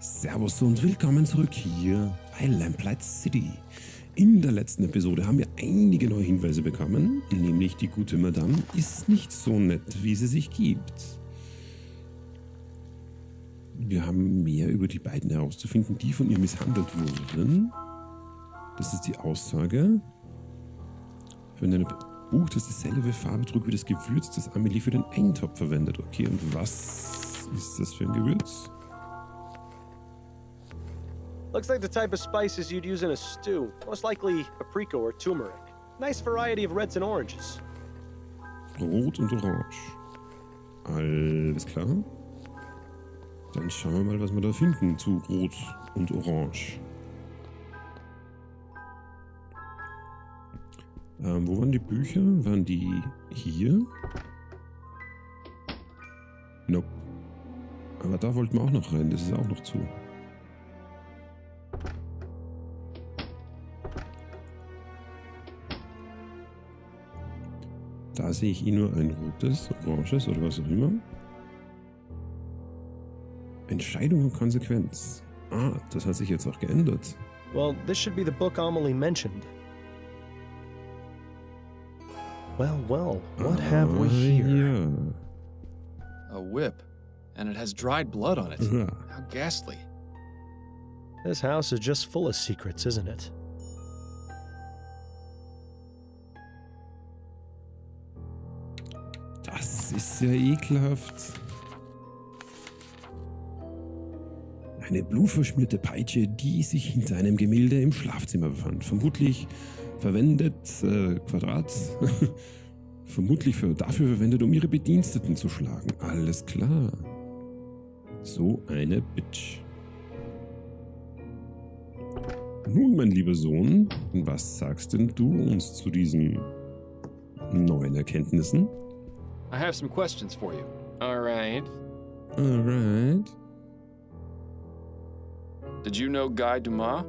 Servus und willkommen zurück hier bei Lamplight City. In der letzten Episode haben wir einige neue Hinweise bekommen, nämlich die gute Madame ist nicht so nett, wie sie sich gibt. Wir haben mehr über die beiden herauszufinden, die von ihr misshandelt wurden. Das ist die Aussage. Wenn ein Buch, das dieselbe Farbe trug wie das Gewürz, das Amelie für den Eintopf verwendet. Okay, und was ist das für ein Gewürz? Looks like the type of spices you'd use in a stew. Most likely paprika or turmeric. Nice variety of reds and oranges. Rot und Orange. Alles klar. Dann schauen wir mal, was wir da finden zu Rot und Orange. Wo waren die Bücher? Waren die hier? Nope. Aber da wollten wir auch noch rein. Das ist auch noch zu. Da sehe ich nur ein rotes, oranges oder was auch immer. Entscheidung und Konsequenz. Ah, das hat sich jetzt auch geändert. Well, this should be the book Amelie mentioned. Well, what have we here? Ja. A whip, and it has dried blood on it. Ja. How ghastly. This house is just full of secrets, isn't it? Das ist sehr ekelhaft. Eine blutverschmierte Peitsche, die sich hinter einem Gemälde im Schlafzimmer befand. Vermutlich verwendet, dafür verwendet, um ihre Bediensteten zu schlagen. Alles klar. So eine Bitch. Nun, mein lieber Sohn, was sagst denn du uns zu diesen neuen Erkenntnissen? I have some questions for you. Alright. Did you know Guy Dumas?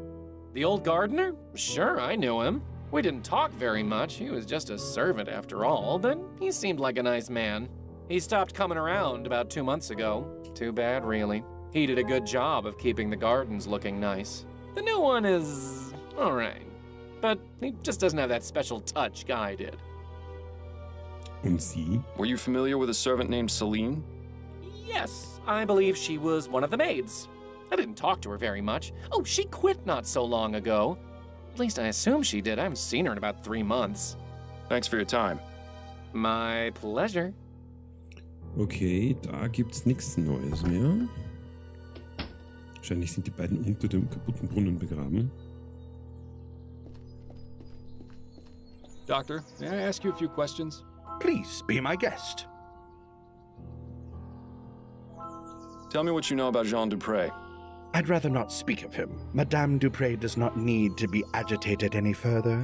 The old gardener? Sure, I knew him. We didn't talk very much. He was just a servant after all, but he seemed like a nice man. He stopped coming around about 2 months ago. Too bad, really. He did a good job of keeping the gardens looking nice. The new one is alright, but he just doesn't have that special touch Guy did. Und sie? Were you familiar with a servant named Celine? Yes, I believe she was one of the maids. I didn't talk to her very much. Oh, she quit not so long ago. At least I assume she did. I haven't seen her in about 3 months. Thanks for your time. My pleasure. Okay, da gibt's nichts Neues mehr. Wahrscheinlich sind die beiden unter dem kaputten Brunnen begraben. Doctor, may I ask you a few questions? Please be my guest. Tell me what you know about Jean Dupré. I'd rather not speak of him. Madame Dupré does not need to be agitated any further.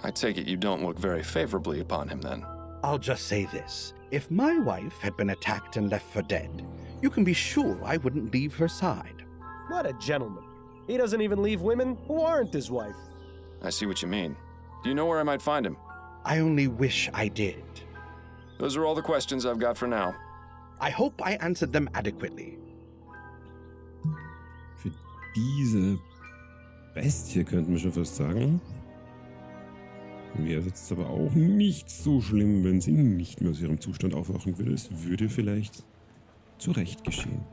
I take it you don't look very favorably upon him, then. I'll just say this. If my wife had been attacked and left for dead, you can be sure I wouldn't leave her side. What a gentleman. He doesn't even leave women who aren't his wife. I see what you mean. Do you know where I might find him? I only wish I did. Those are all the questions I've got for now. I hope I answered them adequately. Für diese Bestie könnten wir schon fast sagen. Wäre jetzt aber auch nicht so schlimm, wenn sie nicht mehr aus ihrem Zustand aufwachen würde. Es würde vielleicht zu Recht geschehen.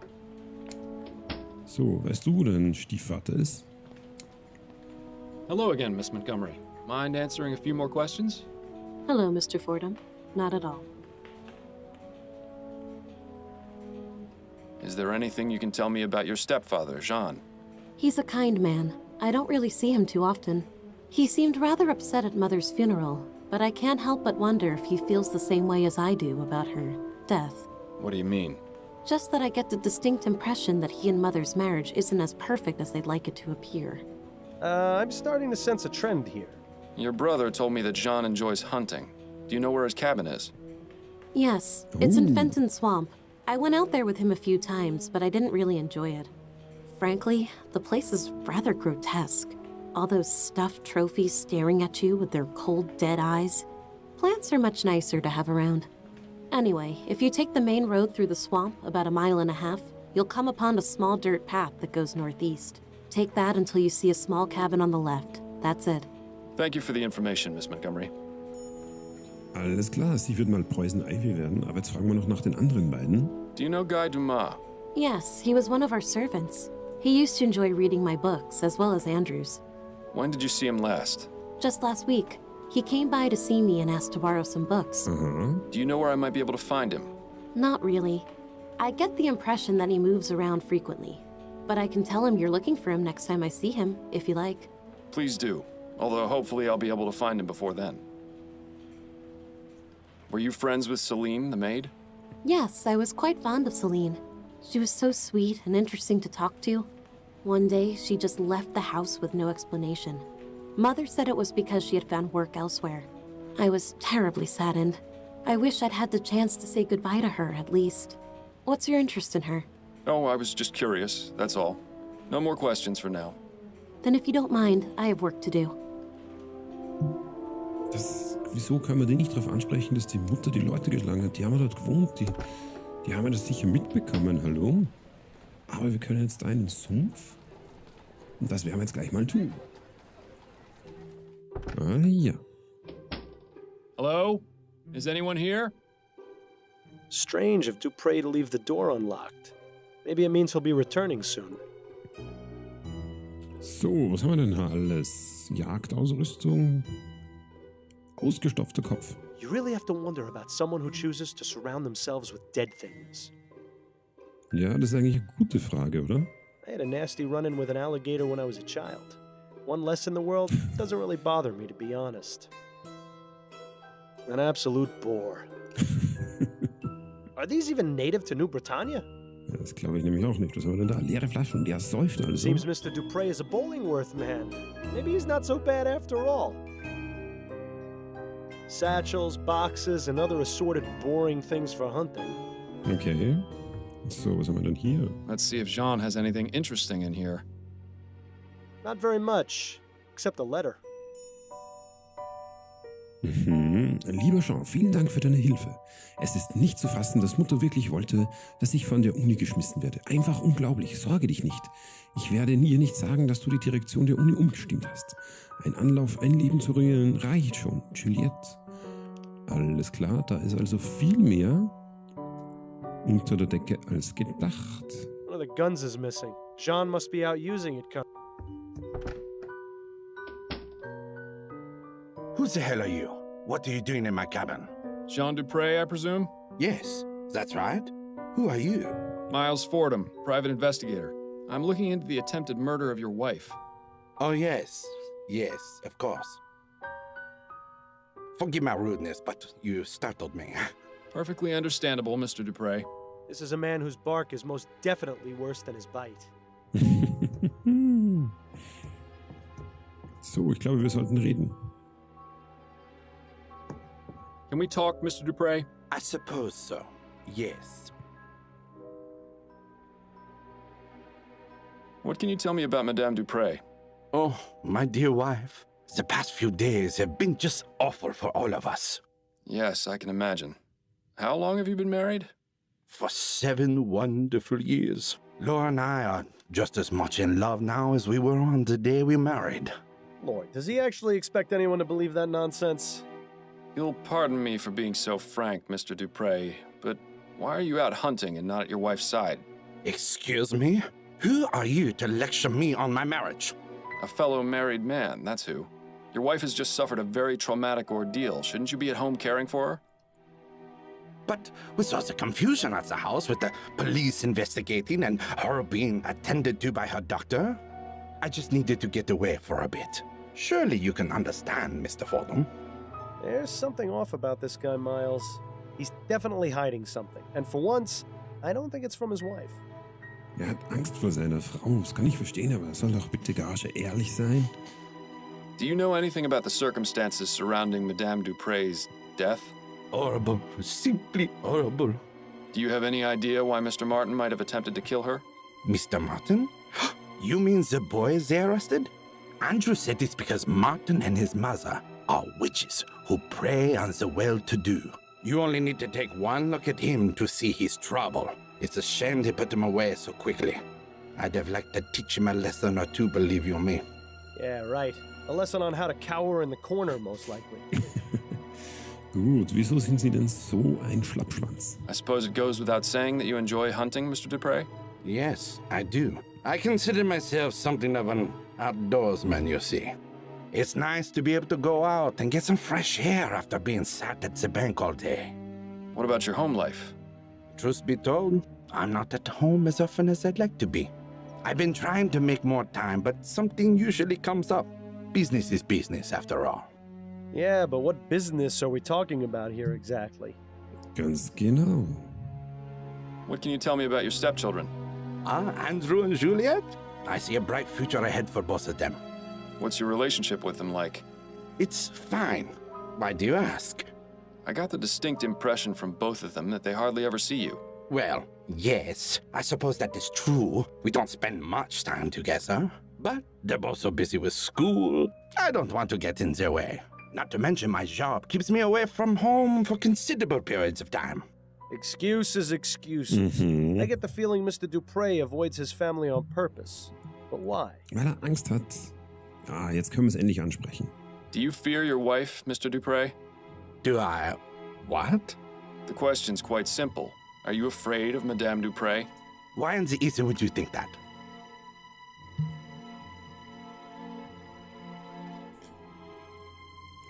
So, weißt du, wo dein Stiefvater ist? Hello again, Miss Montgomery. Mind answering a few more questions? Hello, Mr. Fordham. Not at all. Is there anything you can tell me about your stepfather, Jean? He's a kind man. I don't really see him too often. He seemed rather upset at Mother's funeral, but I can't help but wonder if he feels the same way as I do about her death. What do you mean? Just that I get the distinct impression that he and Mother's marriage isn't as perfect as they'd like it to appear. I'm starting to sense a trend here. Your brother told me that Jean enjoys hunting. Do you know where his cabin is? Yes, it's in Ooh. Fenton Swamp. I went out there with him a few times, but I didn't really enjoy it. Frankly, the place is rather grotesque. All those stuffed trophies staring at you with their cold, dead eyes. Plants are much nicer to have around. Anyway, if you take the main road through the swamp about 1.5 miles, You'll come upon a small dirt path that goes northeast. Take that until you see a small cabin on the left. That's it. Thank you for the information, Miss Montgomery. Alles klar, sie wird mal Poison Ivy werden, aber jetzt fragen wir noch nach den anderen beiden. Do you know Guy Dumas? Yes, he was one of our servants. He used to enjoy reading my books, as well as Andrew's. When did you see him last? Just last week. He came by to see me and asked to borrow some books. Do you know where I might be able to find him? Not really. I get the impression that he moves around frequently. But I can tell him you're looking for him next time I see him, if you like. Please do. Although hopefully I'll be able to find him before then. Were you friends with Celine, the maid? Yes, I was quite fond of Celine. She was so sweet and interesting to talk to. One day, she just left the house with no explanation. Mother said it was because she had found work elsewhere. I was terribly saddened. I wish I'd had the chance to say goodbye to her, at least. What's your interest in her? Oh, I was just curious, that's all. No more questions for now. Then if you don't mind, I have work to do. Wieso können wir die nicht darauf ansprechen, dass die Mutter die Leute geschlagen hat? Die haben ja dort gewohnt, die haben ja das sicher mitbekommen, hallo? Aber wir können jetzt da in den Sumpf. Und das werden wir jetzt gleich mal tun. Ah ja. Hello? Is anyone here? Strange of Dupré to leave the door unlocked. Maybe it means he'll be returning soon. So, was haben wir denn hier alles? Jagdausrüstung. Ausgestopfter Kopf. You really have to wonder about someone who chooses to surround themselves with dead things. Ja, das ist eigentlich eine gute Frage, oder? I had a nasty run-in with an alligator when I was a child. One less in the world doesn't really bother me, to be honest. An absolute bore. Are these even native to New Bretagne? Das glaube ich nämlich auch nicht. Was haben wir denn da? Leere Flaschen, der säuft also. Seems Mr. Dupré is a Bollingworth man. Maybe he's not so bad after all. Satchels, boxes, and other assorted boring things for hunting. Okay. So, was haben wir denn hier? Let's see if Jean has anything interesting in here. Not very much, except a letter. Lieber Jean, vielen Dank für deine Hilfe. Es ist nicht zu fassen, dass Mutter wirklich wollte, dass ich von der Uni geschmissen werde. Einfach unglaublich. Sorge dich nicht. Ich werde ihr nicht sagen, dass du die Direktion der Uni umgestimmt hast. Ein Anlauf, ein Leben zu ruinieren, reicht schon. Juliette. Alles klar, da ist also viel mehr unter der Decke als gedacht. One of the guns is missing. Jean must be out using it. Who the hell are you? What are you doing in my cabin? Jean Dupré, I presume? Yes, that's right. Who are you? Miles Fordham, private investigator. I'm looking into the attempted murder of your wife. Oh, yes. Yes, of course. Forgive my rudeness, but you startled me. Perfectly understandable, Mr. Dupré. This is a man whose bark is most definitely worse than his bite. So, ich glaube, wir sollten reden. Can we talk, Mr. Dupré? I suppose so. Yes. What can you tell me about Madame Dupré? Oh, my dear wife. The past few days have been just awful for all of us. Yes, I can imagine. How long have you been married? For 7 wonderful years. Laura and I are just as much in love now as we were on the day we married. Lord, does he actually expect anyone to believe that nonsense? You'll pardon me for being so frank, Mr. Dupré, but why are you out hunting and not at your wife's side? Excuse me? Who are you to lecture me on my marriage? A fellow married man, that's who. Your wife has just suffered a very traumatic ordeal. Shouldn't you be at home caring for her? But with all the confusion at the house with the police investigating and her being attended to by her doctor, I just needed to get away for a bit. Surely you can understand, Mr. Fordham. There's something off about this guy, Miles. He's definitely hiding something. And for once, I don't think it's from his wife. Er hat Angst vor seiner Frau. Das kann ich verstehen, aber er soll doch bitte Gage ehrlich sein. Do you know anything about the circumstances surrounding Madame Dupre's death? Horrible. Simply horrible. Do you have any idea why Mr. Martin might have attempted to kill her? Mr. Martin? You mean the boys they arrested? Andrew said it's because Martin and his mother are witches who prey on the well-to-do. You only need to take one look at him to see his trouble. It's a shame they put him away so quickly. I'd have liked to teach him a lesson or two, believe you me. Yeah, right. A lesson on how to cower in the corner, most likely. Gut, wieso sind Sie denn so ein Schlappschwanz? I suppose it goes without saying that you enjoy hunting, Mr. Dupre? Yes, I do. I consider myself something of an outdoorsman, you see. It's nice to be able to go out and get some fresh air after being sat at the bank all day. What about your home life? Truth be told, I'm not at home as often as I'd like to be. I've been trying to make more time, but something usually comes up. Business is business, after all. Yeah, but what business are we talking about here exactly? Ganz genau. What can you tell me about your stepchildren? Andrew and Juliet? I see a bright future ahead for both of them. What's your relationship with them like? It's fine. Why do you ask? I got the distinct impression from both of them that they hardly ever see you. Well, yes, I suppose that is true. We don't spend much time together. But they're both so busy with school, I don't want to get in their way. Not to mention my job keeps me away from home for considerable periods of time. Excuses, excuses. I get the feeling Mr. Dupre avoids his family on purpose. But why? Weil Angst hat. Ah, jetzt können wir es endlich ansprechen. Do you fear your wife, Mr. Dupre? Do I... what? The question's quite simple. Are you afraid of Madame Dupre? Why in the east would you think that?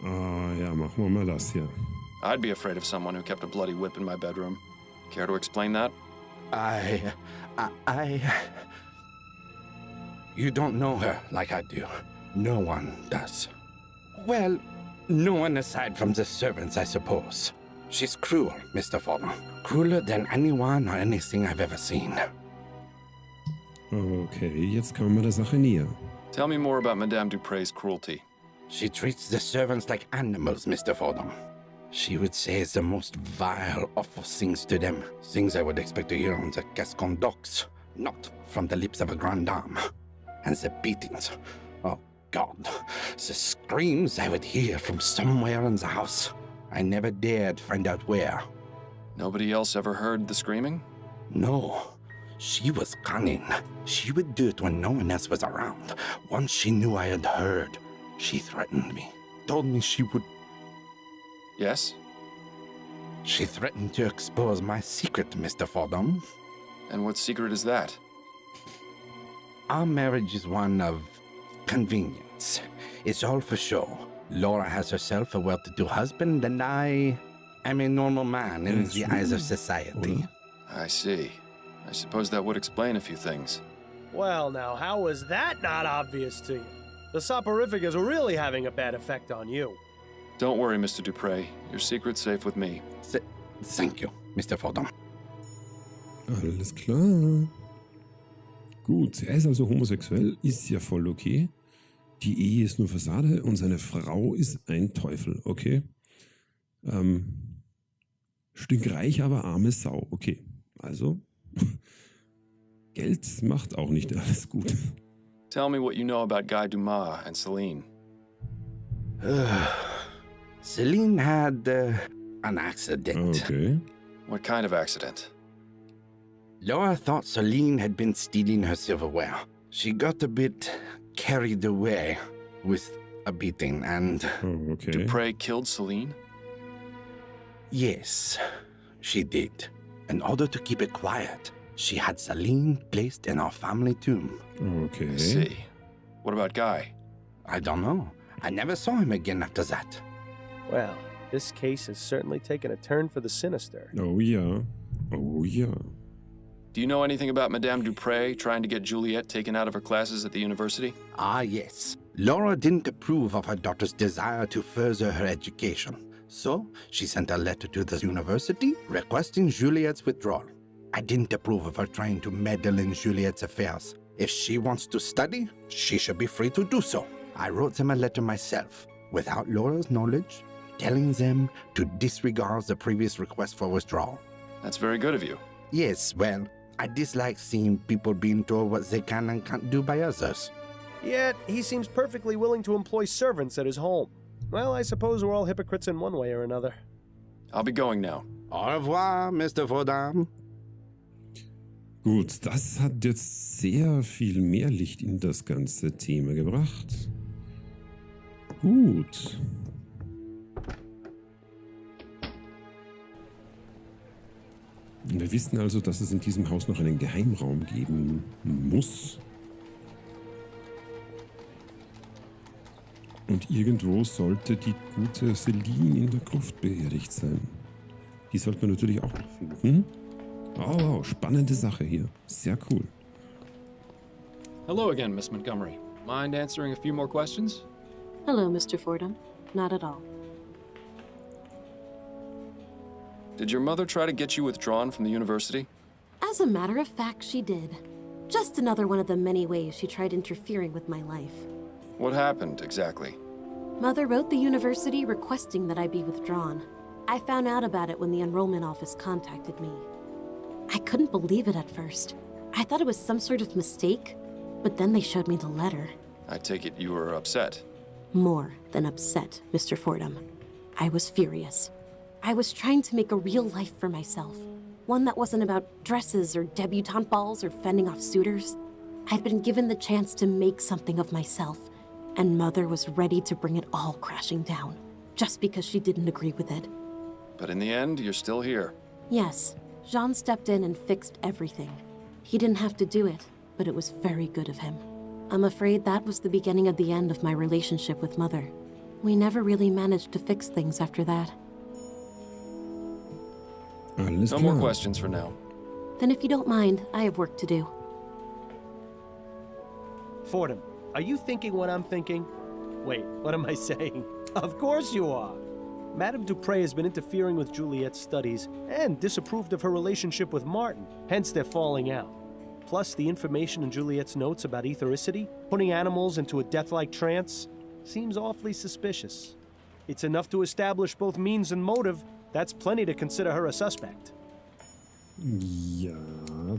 Ah, ja, machen wir mal das hier. I'd be afraid of someone who kept a bloody whip in my bedroom. Care to explain that? You don't know her like I do. No one does. Well, no one aside from the servants, I suppose. She's cruel, Mr. Fordham. Crueler than anyone or anything I've ever seen. Okay, jetzt kommen wir der Sache näher. Tell me more about Madame Dupre's cruelty. She treats the servants like animals, Mr. Fordham. She would say the most vile, awful things to them. Things I would expect to hear on the Gascon docks, not from the lips of a grande dame. And the beatings. Oh, God. The screams I would hear from somewhere in the house. I never dared find out where. Nobody else ever heard the screaming? No. She was cunning. She would do it when no one else was around. Once she knew I had heard, she threatened me. Told me she would... Yes? She threatened to expose my secret, Mr. Fordham. And what secret is that? Our marriage is one of convenience. It's all for show. Laura has herself a well-to-do husband, and I am a normal man in the eyes of society. I see. I suppose that would explain a few things. Well, now, how was that not obvious to you? The soporific is really having a bad effect on you. Don't worry, Mr. Dupre. Your secret's safe with me. Thank you, Mr. Fordham. Alles klar. Gut, er ist also homosexuell, ist ja voll okay. Die Ehe ist nur Fassade und seine Frau ist ein Teufel, okay? Stinkreich, aber arme Sau, okay. Also, Geld macht auch nicht alles gut. Tell me what you know about Guy Dumas and Celine. Celine had an accident. Okay. What kind of accident? Laura thought Celine had been stealing her silverware. She got a bit carried away with a beating and... Oh, okay. Dupre killed Celine? Yes, she did. In order to keep it quiet, she had Celine placed in our family tomb. Okay. I see. What about Guy? I don't know. I never saw him again after that. Well, this case has certainly taken a turn for the sinister. Oh ja. Oh ja. Do you know anything about Madame Dupre trying to get Juliet taken out of her classes at the university? Ah, yes. Laura didn't approve of her daughter's desire to further her education. So, she sent a letter to the university requesting Juliet's withdrawal. I didn't approve of her trying to meddle in Juliet's affairs. If she wants to study, she should be free to do so. I wrote them a letter myself, without Laura's knowledge, telling them to disregard the previous request for withdrawal. That's very good of you. Yes, well, I dislike seeing people being told what they can and can't do by others. Yet, he seems perfectly willing to employ servants at his home. Well, I suppose we're all hypocrites in one way or another. I'll be going now. Au revoir, Mr. Fordham. Gut, das hat jetzt sehr viel mehr Licht in das ganze Thema gebracht. Gut. Wir wissen also, dass es in diesem Haus noch einen Geheimraum geben muss. Und irgendwo sollte die gute Celine in der Gruft beerdigt sein. Die sollte man natürlich auch noch finden. Oh, wow, spannende Sache hier. Sehr cool. Hello again, Miss Montgomery. Mind answering a few more questions? Hello, Mr. Fordham. Not at all. Did your mother try to get you withdrawn from the university? As a matter of fact, she did. Just another one of the many ways she tried interfering with my life. What happened, exactly? Mother wrote the university requesting that I be withdrawn. I found out about it when the enrollment office contacted me. I couldn't believe it at first. I thought it was some sort of mistake, but then they showed me the letter. I take it you were upset. More than upset, Mr. Fordham. I was furious. I was trying to make a real life for myself. One that wasn't about dresses or debutante balls or fending off suitors. I'd been given the chance to make something of myself, and Mother was ready to bring it all crashing down, just because she didn't agree with it. But in the end, you're still here. Yes, Jean stepped in and fixed everything. He didn't have to do it, but it was very good of him. I'm afraid that was the beginning of the end of my relationship with Mother. We never really managed to fix things after that. Alles No klar. more questions for now. Then if you don't mind, I have work to do. Fordham, are you thinking what I'm thinking? Wait, what am I saying? Of course you are. Madame Dupre has been interfering with Juliet's studies and disapproved of her relationship with Martin. Hence, they're falling out. Plus, the information in Juliet's notes about ethericity, putting animals into a death-like trance, seems awfully suspicious. It's enough to establish both means and motive. That's plenty to consider her a suspect. Ja,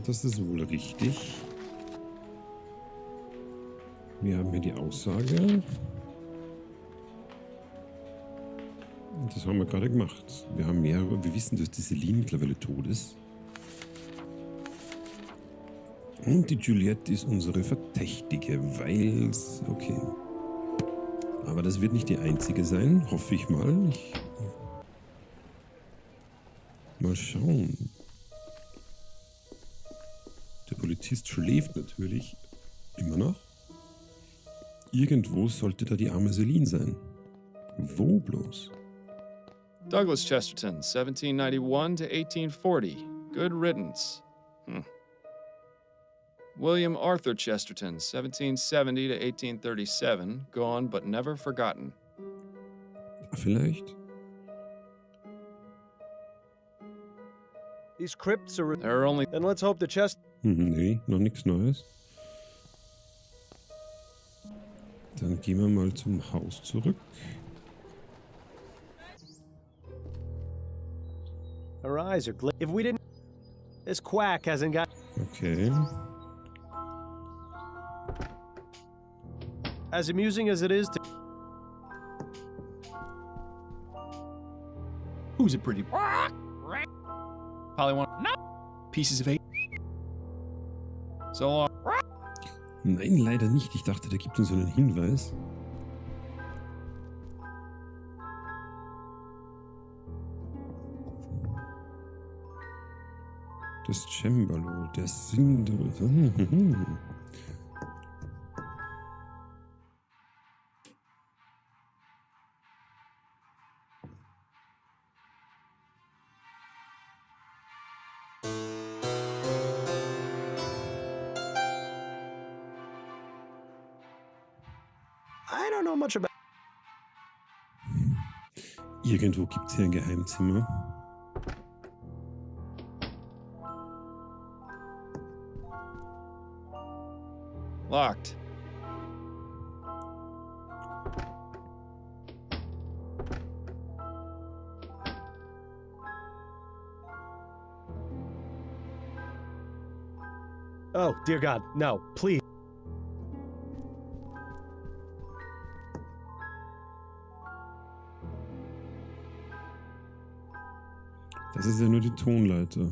das ist wohl richtig. Wir haben hier die Aussage. Das haben wir gerade gemacht. Wir haben mehrere. Wir wissen, dass die Celine mittlerweile tot ist. Und die Juliette ist unsere Verdächtige, weil... Okay. Aber das wird nicht die einzige sein, hoffe ich mal. Mal schauen. Der Polizist schläft natürlich immer noch. Irgendwo sollte da die arme Celine sein. Wo bloß? Douglas Chesterton, 1791 to 1840. Good riddance. William Arthur Chesterton, 1770 to 1837. Gone but never forgotten. Vielleicht? These crypts are... There are only... Then let's hope the chest... Nee, noch nichts Neues. Dann gehen wir mal zum Haus zurück. Her eyes are If we didn't... This quack hasn't got... Okay. As amusing as it is to... Who's a pretty... Probably one... Pieces of eight. So long. Nein, leider nicht. Ich dachte, da gibt uns so einen Hinweis. Das Cembalo, der Sindor. I don't know much about... Irgendwo gibt es hier ein Geheimzimmer. Locked. Oh, dear God, no, please. Das ist ja nur die Tonleiter.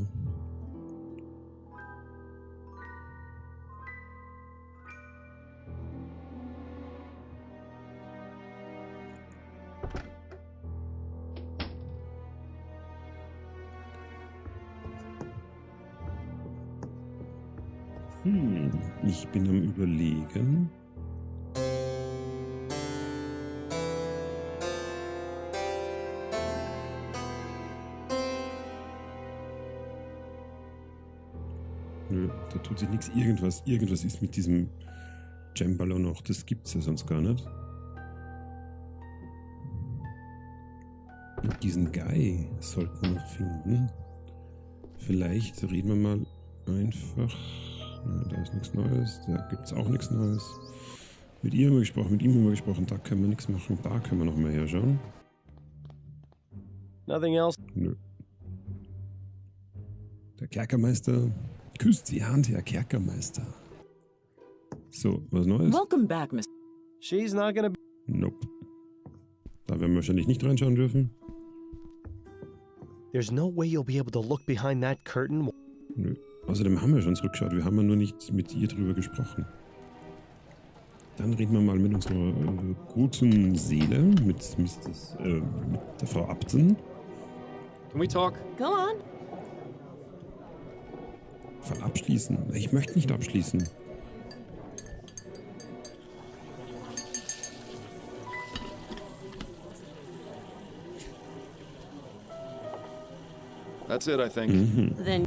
Ich bin am Überlegen. Nö, da tut sich nichts. Irgendwas ist mit diesem Jamballon noch. Das gibt's ja sonst gar nicht. Und diesen Guy sollten wir noch finden. Vielleicht reden wir mal einfach. Nein, da ist nichts Neues. Da gibt's auch nichts Neues. Mit ihr haben wir gesprochen, mit ihm haben wir gesprochen. Da können wir nichts machen. Da können wir noch mal herschauen. Nothing else? Nö. Der Kerkermeister küsst die Hand, Herr Kerkermeister. So, was Neues? Welcome back, Miss. She's not gonna be. Nope. Da werden wir wahrscheinlich nicht reinschauen dürfen. There's no way you'll be able to look behind that curtain. Nö. Außerdem haben wir schon zurückgeschaut. Wir haben ja nur nicht mit ihr drüber gesprochen. Dann reden wir mal mit unserer guten Seele, mit der Frau Abten. Can we talk? Go on. Fall abschließen. Ich möchte nicht abschließen. That's it, I think. Then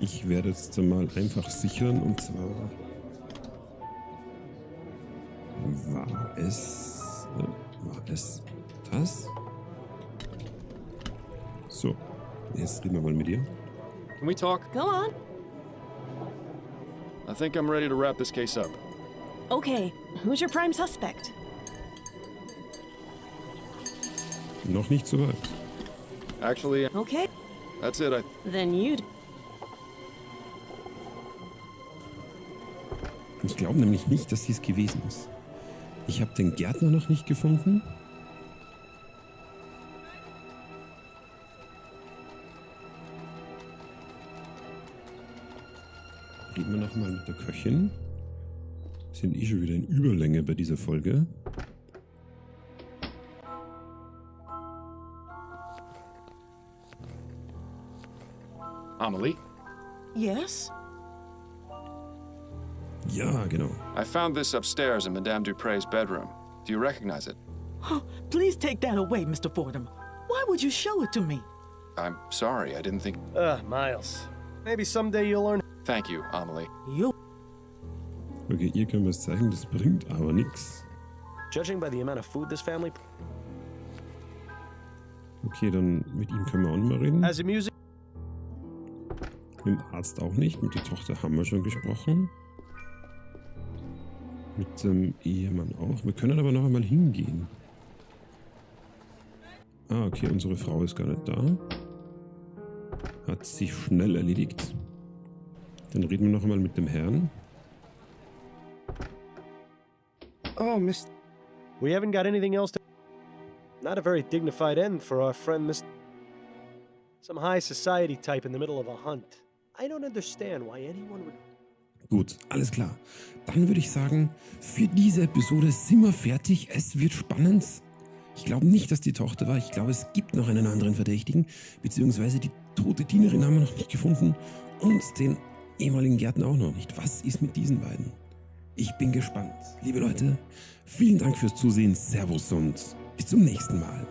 Ich werde jetzt mal einfach sichern, und zwar war es das? So, jetzt reden wir mal mit ihr. Can we talk? go on. I think I'm ready to wrap this case up. Okay, who's your prime suspect? Noch nicht so weit. Actually, Okay, that's it. Then you. Ich glaube nämlich nicht, dass sie es gewesen ist. Ich habe den Gärtner noch nicht gefunden. Reden wir nochmal mit der Köchin. Wir sind eh schon wieder in Überlänge bei dieser Folge. Amelie? yes? Ja, genau. I found this upstairs in Madame Dupre's bedroom. Do you recognize it? Oh, please take that away, Mr. Fordham. Why would you show it to me? I'm sorry, I didn't think... Miles. Maybe someday you'll learn. Thank you, Amelie. You. Okay, ihr könnt was zeigen, das bringt aber nichts. Judging by the amount of food this family Okay, dann mit ihm können wir auch nicht mehr reden. has, a music. Mit dem Arzt auch nicht. Mit der Tochter haben wir schon gesprochen. Mit dem Ehemann auch. Wir können aber noch einmal hingehen. Ah, okay, unsere Frau ist gar nicht da. Hat sich schnell erledigt. Dann reden wir noch einmal mit dem Herrn. Oh, Miss. We haven't got anything else to. Not a very dignified end for our friend, Miss. Some high society type in the middle of a hunt. I don't understand why anyone would. Gut, alles klar. Dann würde ich sagen, für diese Episode sind wir fertig. Es wird spannend. Ich glaube nicht, dass die Tochter war. Ich glaube, es gibt noch einen anderen Verdächtigen. Beziehungsweise die tote Dienerin haben wir noch nicht gefunden. Und den ehemaligen Gärtner auch noch nicht. Was ist mit diesen beiden? Ich bin gespannt. Liebe Leute, vielen Dank fürs Zusehen. Servus und bis zum nächsten Mal.